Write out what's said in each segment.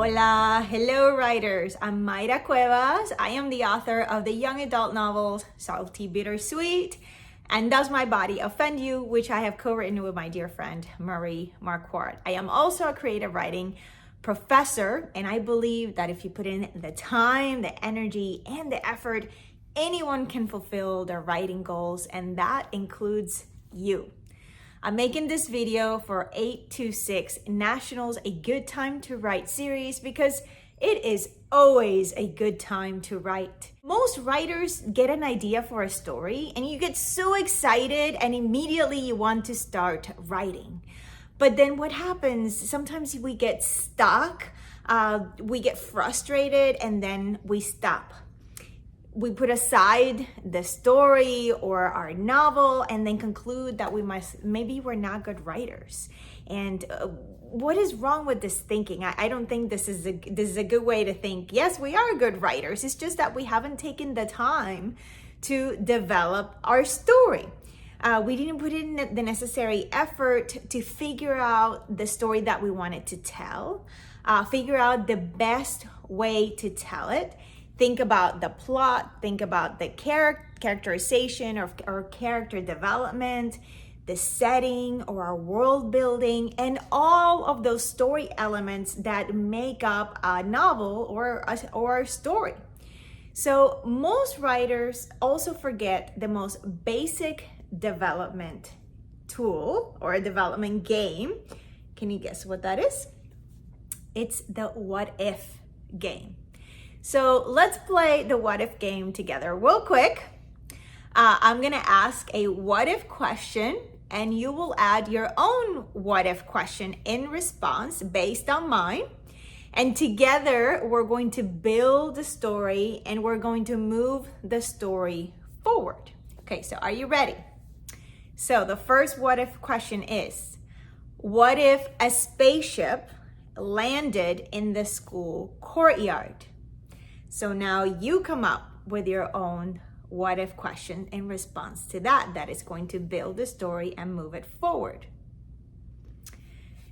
Hola, hello writers. I'm Mayra Cuevas. I am the author of the young adult novels Salty Bittersweet and Does My Body Offend You, which I have co-written with my dear friend Marie Marquardt. I am also a creative writing professor, and I believe that if you put in the time, the energy, and the effort, anyone can fulfill their writing goals, and that includes you. I'm making this video for 826 Nationals A Good Time to Write series because it is always a good time to write. Most writers get an idea for a story and you get so excited and immediately you want to start writing. But then what happens? Sometimes we get stuck, we get frustrated, and then we stop. We put aside the story or our novel and then conclude that maybe we're not good writers. And what is wrong with this thinking? I don't think this is a good way to think. Yes, we are good writers. It's just that we haven't taken the time to develop our story. We didn't put in the necessary effort to figure out the story that we wanted to tell, figure out the best way to tell it. Think about the plot, think about the characterization or character development, the setting or our world building, and all of those story elements that make up a novel or a story. So most writers also forget the most basic development tool or a development game. Can you guess what that is? It's the what if game. So let's play the what if game together real quick. I'm gonna ask a what if question and you will add your own what if question in response based on mine. And together we're going to build the story and we're going to move the story forward. Okay, so are you ready? So the first what if question is, what if a spaceship landed in the school courtyard? So now you come up with your own what if question in response to that is going to build the story and move it forward.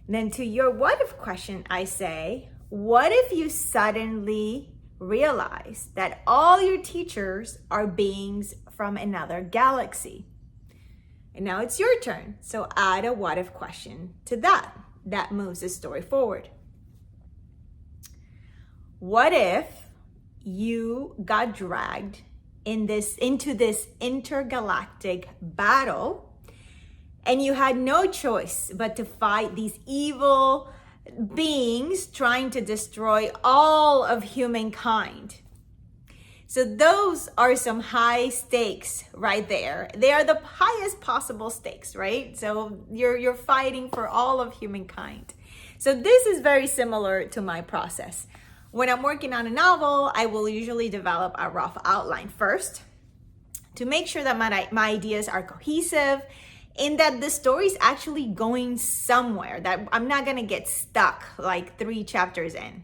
Then to your what if question, I say, what if you suddenly realize that all your teachers are beings from another galaxy? And now it's your turn. So add a what if question to that. That moves the story forward. What if you got dragged into this intergalactic battle and you had no choice but to fight these evil beings trying to destroy all of humankind? So those are some high stakes right there. They are the highest possible stakes, right? So you're fighting for all of humankind. So this is very similar to my process. When I'm working on a novel, I will usually develop a rough outline first to make sure that my ideas are cohesive and that the story is actually going somewhere, that I'm not gonna get stuck like 3 chapters in.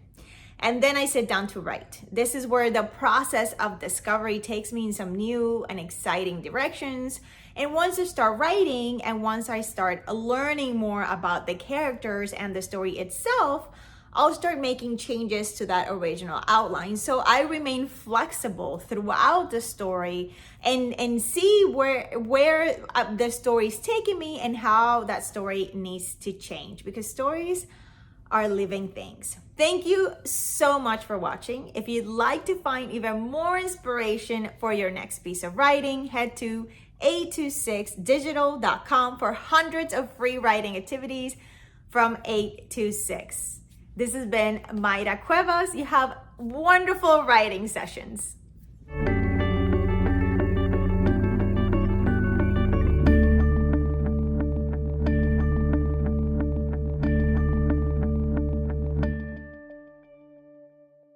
And then I sit down to write. This is where the process of discovery takes me in some new and exciting directions. And once I start writing and once I start learning more about the characters and the story itself, I'll start making changes to that original outline. So I remain flexible throughout the story and see where the story is taking me and how that story needs to change, because stories are living things. Thank you so much for watching. If you'd like to find even more inspiration for your next piece of writing, head to 826digital.com for hundreds of free writing activities from 826. This has been Mayra Cuevas. You have wonderful writing sessions.